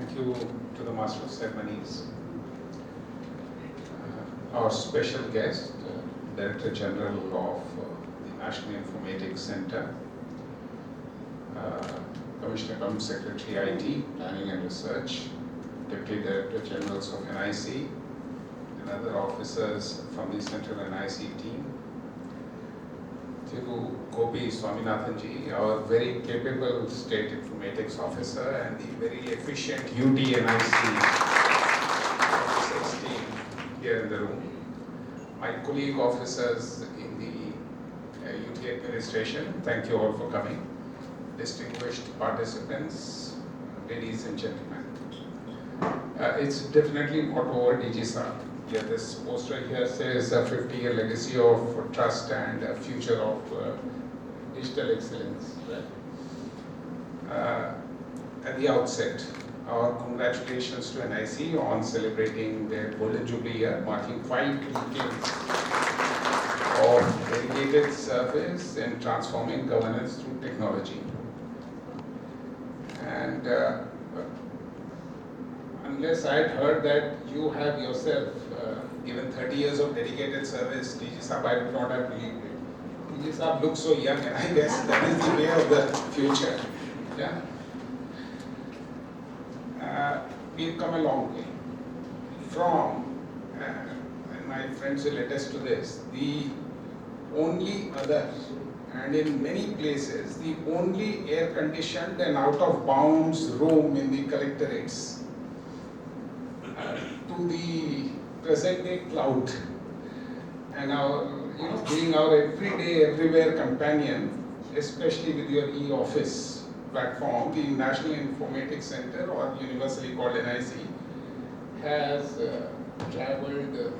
Thank you to the Master of Ceremonies, our special guest, Director General of the National Informatics Center, Commissioner Government Secretary IT, Planning and Research, Deputy Director Generals of NIC, and other officers from the Central NIC team, to Gopi Swaminathanji, our very capable State Informatics Officer, and the very efficient UT NIC officers team here in the room. My colleague officers in the UT administration, thank you all for coming. Distinguished participants, ladies and gentlemen. It's definitely not over, DG sir. Yeah, this poster here says a 50-year legacy of trust and a future of digital excellence. Right? At the outset, our congratulations to NIC on celebrating their Golden Jubilee year, marking 5 decades of dedicated service in transforming governance through technology. And unless I had heard that you have yourself given 30 years of dedicated service, DG Saab, I would not have believed it. DG Saab looks so young, and I guess that is the way of the future. Yeah? We've come a long way from, and my friends will attest to this, the only other, and in many places, the only air-conditioned and out-of-bounds room in the collectorates, to the present-day cloud, and our, being our everyday, everywhere companion, especially with your e-office platform, the National Informatics Center, or universally called NIC, has traveled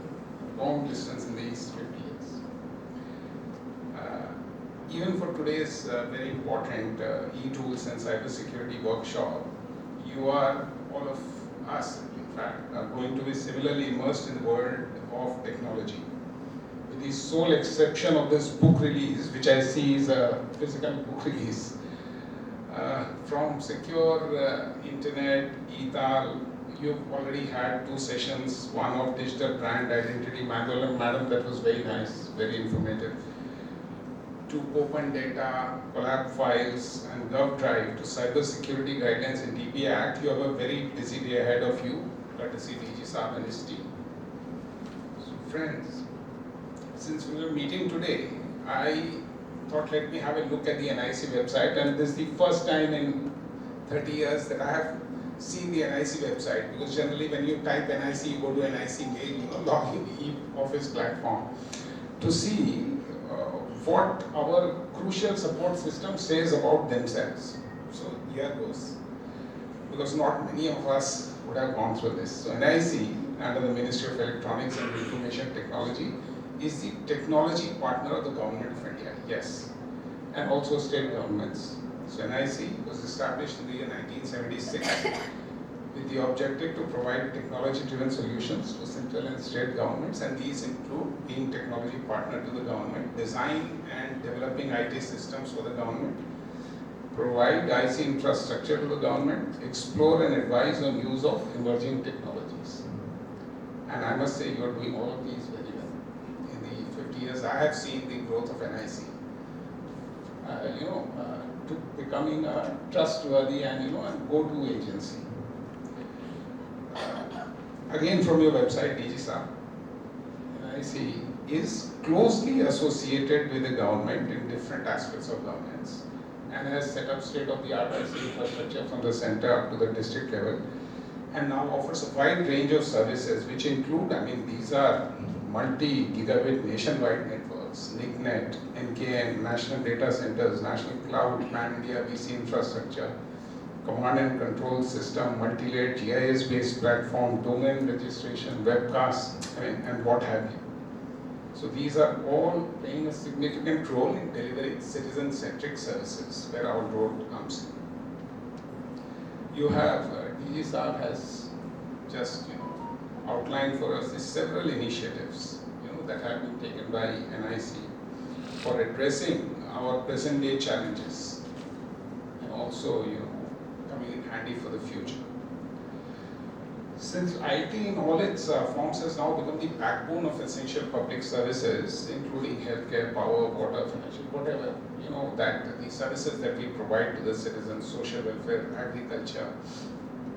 long distance in these 50 years. Even for today's very important eTools and cybersecurity workshop, you are, all of us, in fact, are going to be similarly immersed in the world of technology. With the sole exception of this book release, which I see is a physical book release, from secure internet, eTools, you've already had 2 sessions, one of digital brand identity, madam, that was very nice, very informative, to open data, collab files, and GovDrive, to cybersecurity guidelines and DPA Act. You have a very busy day ahead of you, courtesy DG Saab and his team. So friends, since we were meeting today, I thought let me have a look at the NIC website, and this is the first time in 30 years that I have seen the NIC website, because generally when you type NIC, you go to NIC mail, log in the e-office platform to see what our crucial support system says about themselves. So here goes, because not many of us would have gone through this. So NIC, under the Ministry of Electronics and Information Technology, is the technology partner of the Government of India, yes, and also state governments. So NIC was established in the year 1976 with the objective to provide technology-driven solutions to central and state governments, and these include being technology partner to the government, design and developing IT systems for the government, provide IC infrastructure to the government, explore and advise on use of emerging technologies. And I must say you are doing all of these very well. In the 50 years I have seen the growth of NIC, to becoming a trustworthy and go-to agency. Again, from your website, DG Saab, NIC is closely associated with the government in different aspects of governance, and has set up state-of-the-art IC infrastructure from the center up to the district level, and now offers a wide range of services, which include, these are multi-gigabit nationwide networks, NICNet, NKN, National Data Centers, National Cloud, Pan India VC infrastructure, command and control system, multi-layered GIS-based platform, domain registration, webcasts, and what have you. So these are all playing a significant role in delivering citizen-centric services, where our role comes in. You have, DG Saab has just outlined for us the several initiatives that have been taken by NIC for addressing our present-day challenges, and also coming in handy for the future. Since IT in all its forms has now become the backbone of essential public services, including healthcare, power, water, financial, whatever, that the services that we provide to the citizens, social welfare, agriculture,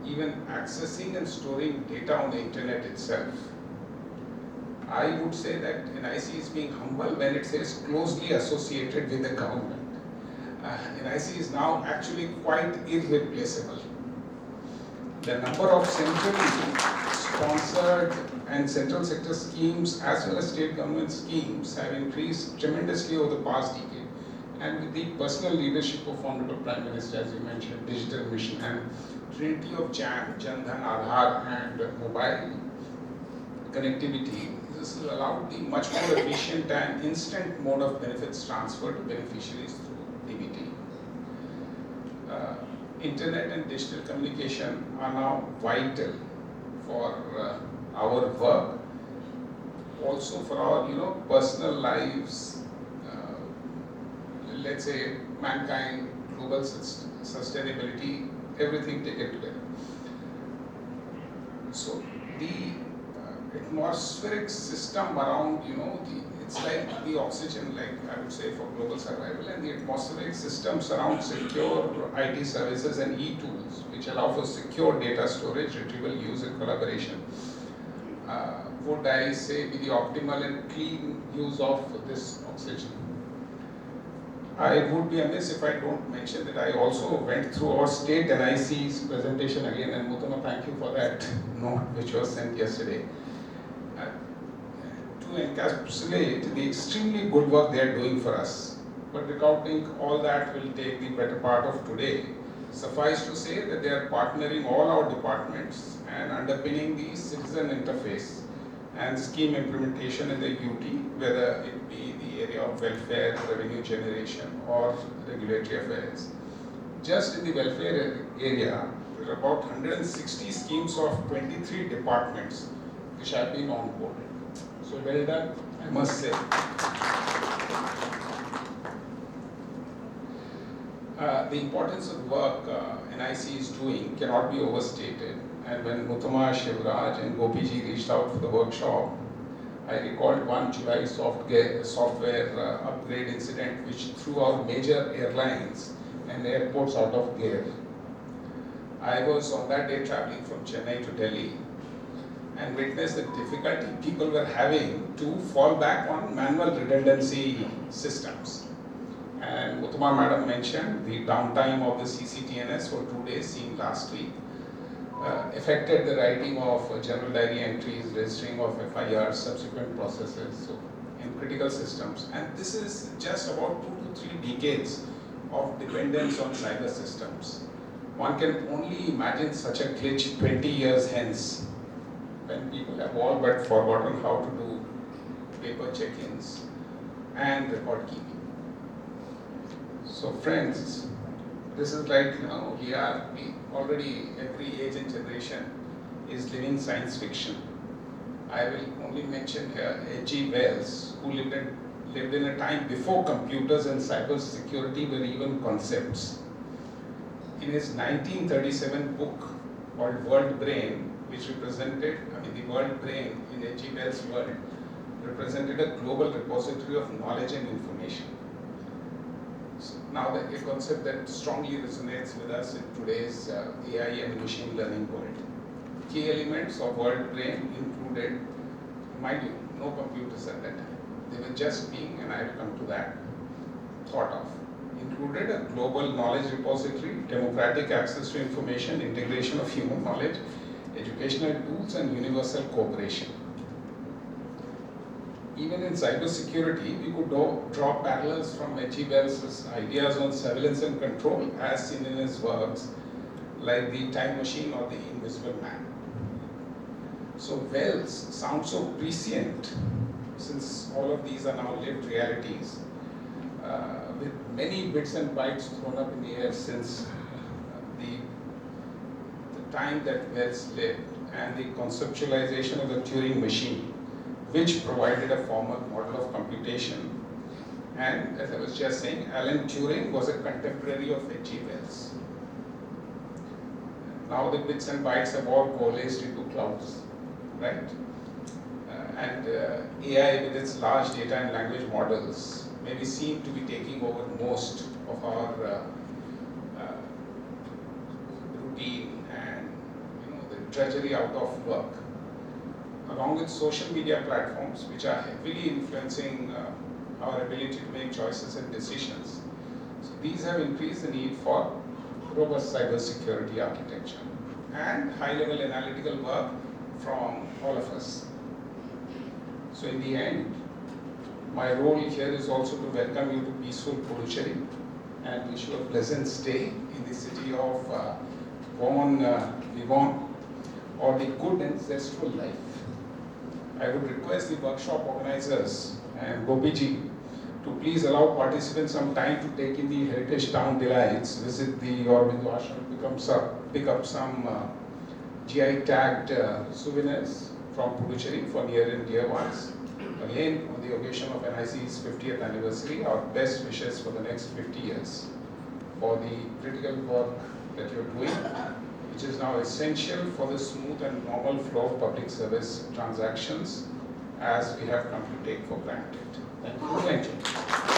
even accessing and storing data on the internet itself. I would say that NIC is being humble when it says closely associated with the government. NIC is now actually quite irreplaceable. The number of centrally sponsored and central sector schemes as well as state government schemes have increased tremendously over the past decade. And with the personal leadership of Honorable Prime Minister, as you mentioned, digital mission and trinity of JAM, Jan Dhan, Aadhaar and mobile connectivity, this has allowed the much more efficient and instant mode of benefits transfer to beneficiaries through DBT. Internet and digital communication are now vital for our work, also for our personal lives, let's say mankind, global sustainability, everything taken together. So the atmospheric system around, it's like the oxygen, like I would say, for global survival, and the atmospheric systems around secure IT services and eTools, which allow for secure data storage, retrieval, use, and collaboration, would I say be the optimal and clean use of this oxygen. I would be amiss if I don't mention that I also went through our state NIC's presentation again, and Muthama, thank you for that note which was sent yesterday. To encapsulate the extremely good work they are doing for us. But recounting all that will take the better part of today. Suffice to say that they are partnering all our departments and underpinning the citizen interface and scheme implementation in the UT, whether it be the area of welfare, revenue generation, or regulatory affairs. Just in the welfare area, there are about 160 schemes of 23 departments which have been onboarded. So well done, I must say. The importance of work NIC is doing cannot be overstated. And when Muthama, Shivraj and Gopiji reached out for the workshop, I recalled one July software upgrade incident which threw our major airlines and airports out of gear. I was on that day traveling from Chennai to Delhi and witnessed the difficulty people were having to fall back on manual redundancy systems. And Uttama Madam mentioned the downtime of the CCTNS for 2 days seen last week affected the writing of general diary entries, registering of FIRs, subsequent processes, so in critical systems. And this is just about 2 to 3 decades of dependence on cyber systems. One can only imagine such a glitch 20 years hence, when people have all but forgotten how to do paper check-ins and record keeping. So friends, this is like, we already, every age and generation is living science fiction. I will only mention here H.G. Wells, who lived in a time before computers and cyber security were even concepts. In his 1937 book called World Brain, which represented, the world brain in H.G. Wells' world, represented a global repository of knowledge and information. So now a concept that strongly resonates with us in today's AI and machine learning world. Key elements of world brain included, mind you, no computers at that time. They were just being, and I will come to that, thought of. Included a global knowledge repository, democratic access to information, integration of human knowledge, educational tools, and universal cooperation. Even in cybersecurity, we could draw parallels from H.G. Wells' ideas on surveillance and control as seen in his works like The Time Machine or The Invisible Man. So Wells sounds so prescient since all of these are now lived realities, with many bits and bytes thrown up in the air since the time that Wells lived, and the conceptualization of the Turing machine, which provided a formal model of computation. And as I was just saying, Alan Turing was a contemporary of H.G. Wells. Now the bits and bytes have all coalesced into clouds, right? And AI with its large data and language models maybe seem to be taking over most of our routine and the drudgery out of work, along with social media platforms which are heavily influencing our ability to make choices and decisions. So these have increased the need for robust cybersecurity architecture and high-level analytical work from all of us. So in the end, my role here is also to welcome you to peaceful Puducherry and wish you a pleasant stay in the city of Vivon, or the good and zestful life. I would request the workshop organizers and Gopiji to please allow participants some time to take in the heritage town delights, visit the Aurobindo Ashram, pick up some GI tagged souvenirs from Puducherry for near and dear ones. Again, on the occasion of NIC's 50th anniversary, our best wishes for the next 50 years for the critical work that you're doing, which is now essential for the smooth and normal flow of public service transactions as we have come to take for granted. Thank you. Thank you.